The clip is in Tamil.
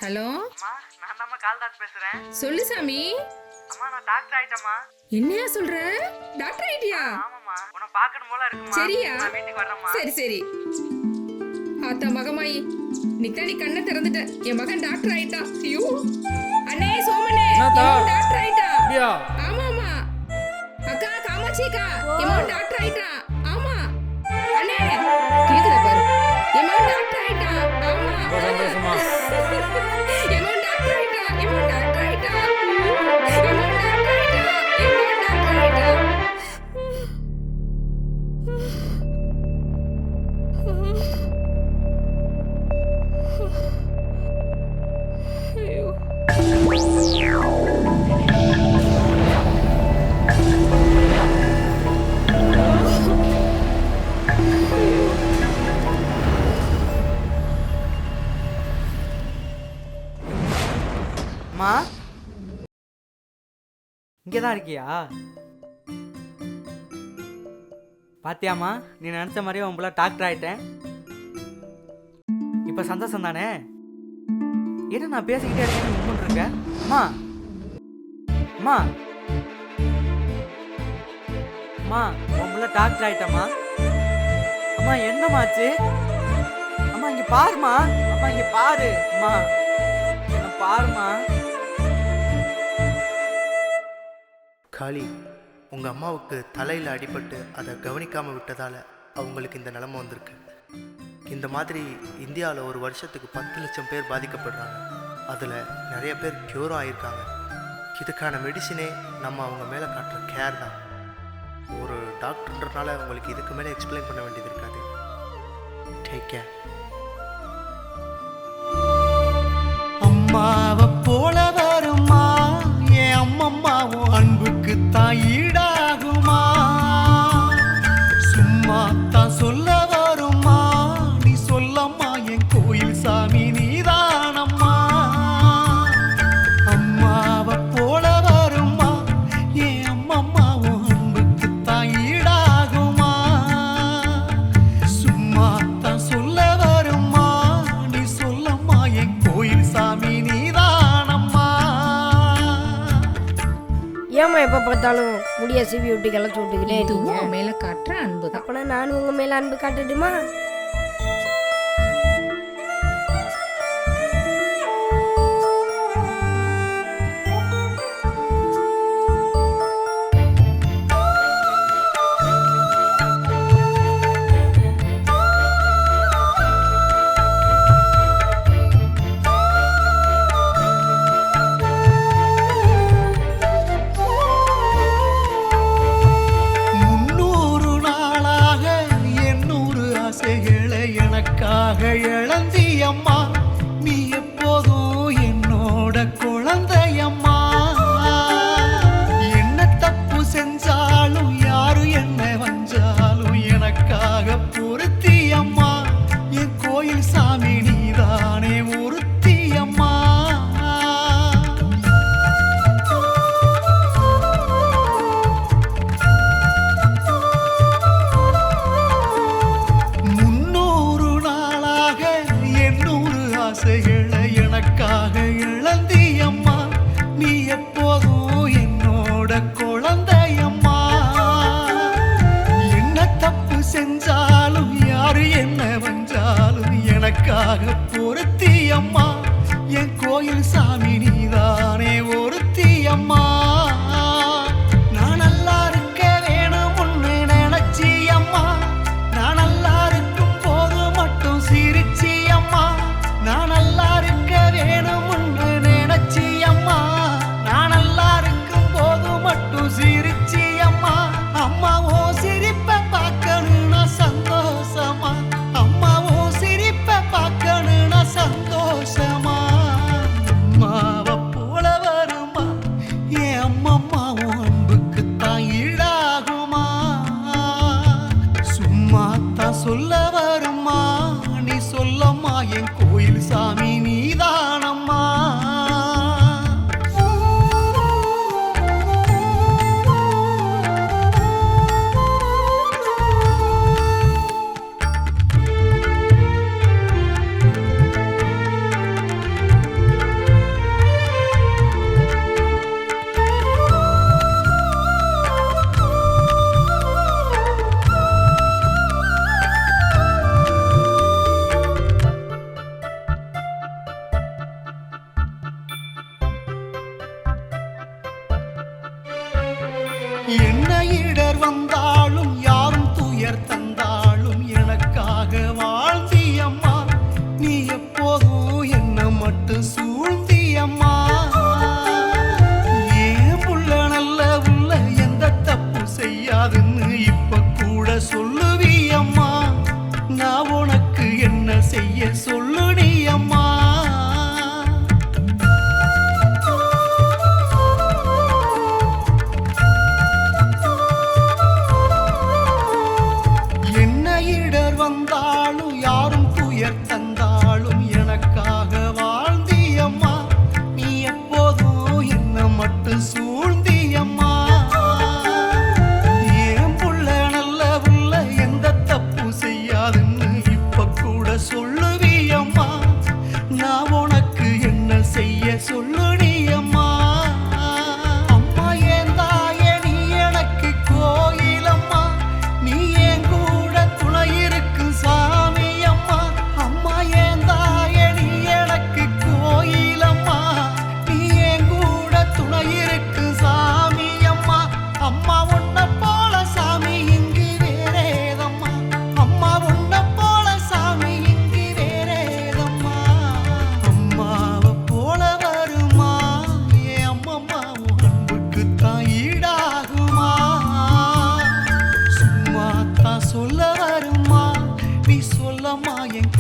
ஹலோ அம்மா, நான் தான் கால் டாக்டர் பேசுறேன். சொல்லு சாமி. அம்மா, நான் டாக்டர் ஆயிட்டேம்மா. என்னையா சொல்ற? டாக்டர் ஆயிட்டியா? ஆமாம்மா, உன்னை பார்க்கணும் போல இருக்குமா. சரியா? நான் வீட்டுக்கு வரேம்மா. சரி சரி. ஆத்தா மகமாயி, நீ கண்ணை திறந்துட்ட. என் மகன் டாக்டர் ஆயிட்டான். ஐயோ அண்ணே, சோமனே, என் மகன் டாக்டர் ஆயிட்டா. ஆமா ஆமா. அக்கா காமாட்சி அக்கா, என் மகன் டாக்டர் ஆயிட்டான். ஆமா அண்ணே, கேக்குதா பாரு, என் மகன் டாக்டர் ஆயிட்டான். ஆமா சந்தோஷமா. என் மகன் டாக்டர் ஆயிட்டான். என் மகன் டாக்டர் ஆயிட்டான். என் மகன் டாக்டர் ஆயிட்டான். என் மகன் டாக்டர் ஆயிட்டான். அம்மா, இங்கதான் இருக்கியா? பாத்தியாம்மா, நீ நினைச்ச மாதிரியே உன் டாக்டர் ஆயிட்டேன். இப்ப சந்தோஷம் தானே? என்ன நான் பேசிக்கிட்டே இருக்கேன், உண்மை இருக்க? அம்மா அம்மா அம்மா, உன் டாக்டர் ஆயிட்டம்மா. அம்மா, என்னமாச்சு? அம்மா இங்க பாருமா. அம்மா இங்க பாரு. அம்மா என்ன பாருமா. காளி, உங்கள் அம்மாவுக்கு தலையில் அடிபட்டு அதை கவனிக்காமல் விட்டதால் அவங்களுக்கு இந்த நிலைமை வந்திருக்கு. இந்த மாதிரி இந்தியாவில் ஒரு வருஷத்துக்கு 10 லட்சம் பேர் பாதிக்கப்படுறாங்க. அதில் நிறைய பேர் க்யூரும் ஆகியிருக்காங்க. இதுக்கான மெடிசினே நம்ம அவங்க மேலே காட்டுற கேர் தான். ஒரு டாக்டர்ன்றனால உங்களுக்கு இதுக்கு மேலே எக்ஸ்பிளைன் பண்ண வேண்டியது இருக்காது. Take care. அம்மாவை போல வருமா என் அம்மம்மாவும் அன்புக்கு தான் ஈடாகுமா? சும்மா தான் சொல்ல வருமா? நீ சொல்லம்மா, என் கோயில் சாமி நீதானம்மா. அம்மாவை போல வருமா என் அம்மம்மாவும் அன்புக்கு தான் ஈடாகுமா? சும்மா தான் சொல்ல வருமா? நீ சொல்லம்மா, என் கோயில் சாமி நீதானம்மா. ஏம்மா எப்போ பார்த்தாலும் முடிய சிவி விட்டு கிளச்சி விட்டுக்கிட்டே இருக்கீங்க? உன் மேல காட்டுற அன்பு தான். அப்பனா நானும் உங்க மேல அன்பு காட்டுட்டுமா? எனக்காக இழந்தியம்மா, நீ எப்போதும் என்னோட குழந்தையம்மா. என்ன தப்பு செஞ்சாலும் யாரு என்ன வஞ்சாலும் எனக்காக பொருத்தியம்மா. என் கோயில் சாமி நீதானே ஒருத்தியம்மா. எனக்காக இழந்தியம்மா, நீ எப்போதும் என்னோட குழந்தையம்மா. என்ன தப்பு செஞ்சாலும் யாரு என்ன வஞ்சாலும் எனக்காக பொருத்தியம்மா. என் கோயில் சாமி நீதானே ஒருத்தியம்மா. நான் நல்லா இருக்க வேணும் ஒன்று நினைச்சியம்மா. நான் நல்லா இருக்கும் போது மட்டும் சிரிச்சியம்மா. நான் நல்லா இருக்க வேணும் ஒன்று நினைச்சியம்மா. நான் நல்லா இருக்கும் போது மட்டும் சிரிச்சியம்மா. அம்மாவோ சிரிப்பை பார்க்கணும்னா சந்தோஷமா. அம்மாவோ சிரிப்பை பார்க்கணும்னா சந்தோஷமா. அம்மாவை போல வருமா என் அம்மம்மாவும் அன்புக்கு தான் ஈடாகுமா? சும்மா தான் சொல்ல வருமா? நீ சொல்லம்மா, என் கோயில் சாமி நீதானம்மா. பெயர் தந்தாலும் எனக்காக வாழ்ந்தியம்மா நீ எப்போதும் என்ன மட்டும் சூழ்ந்தியம்மா ஏன் புள்ள நல்ல புள்ள எந்த தப்பு செய்யாதுன்னு இப்ப கூட சொல்லுவியம்மா நான் உனக்கு என்ன செய்ய சொல்லுடியம்மா அம்மா ஏன் தாயே நீ எனக்கு கோயிலம்மா நீ என் கூட துணை இருக்கு சாமி அம்மா அம்மா ஏன் தாயே நீ எனக்கு கோயிலம்மா நீ என் கூட துணை இருக்கு சாமி அம்மா அம்மா உன்னை போல சாமி இங்கு வேறேதம்மா அம்மா உன்னை போல சாமி இங்கு வேறேதம்மா அம்மாவை போல வருமா ஏ அம்மம்மா உன் அன்புக்கு தான் ஈடாகுமா சும்மா தான் சொல்ல வருமா நீ சொல்லம்மா என்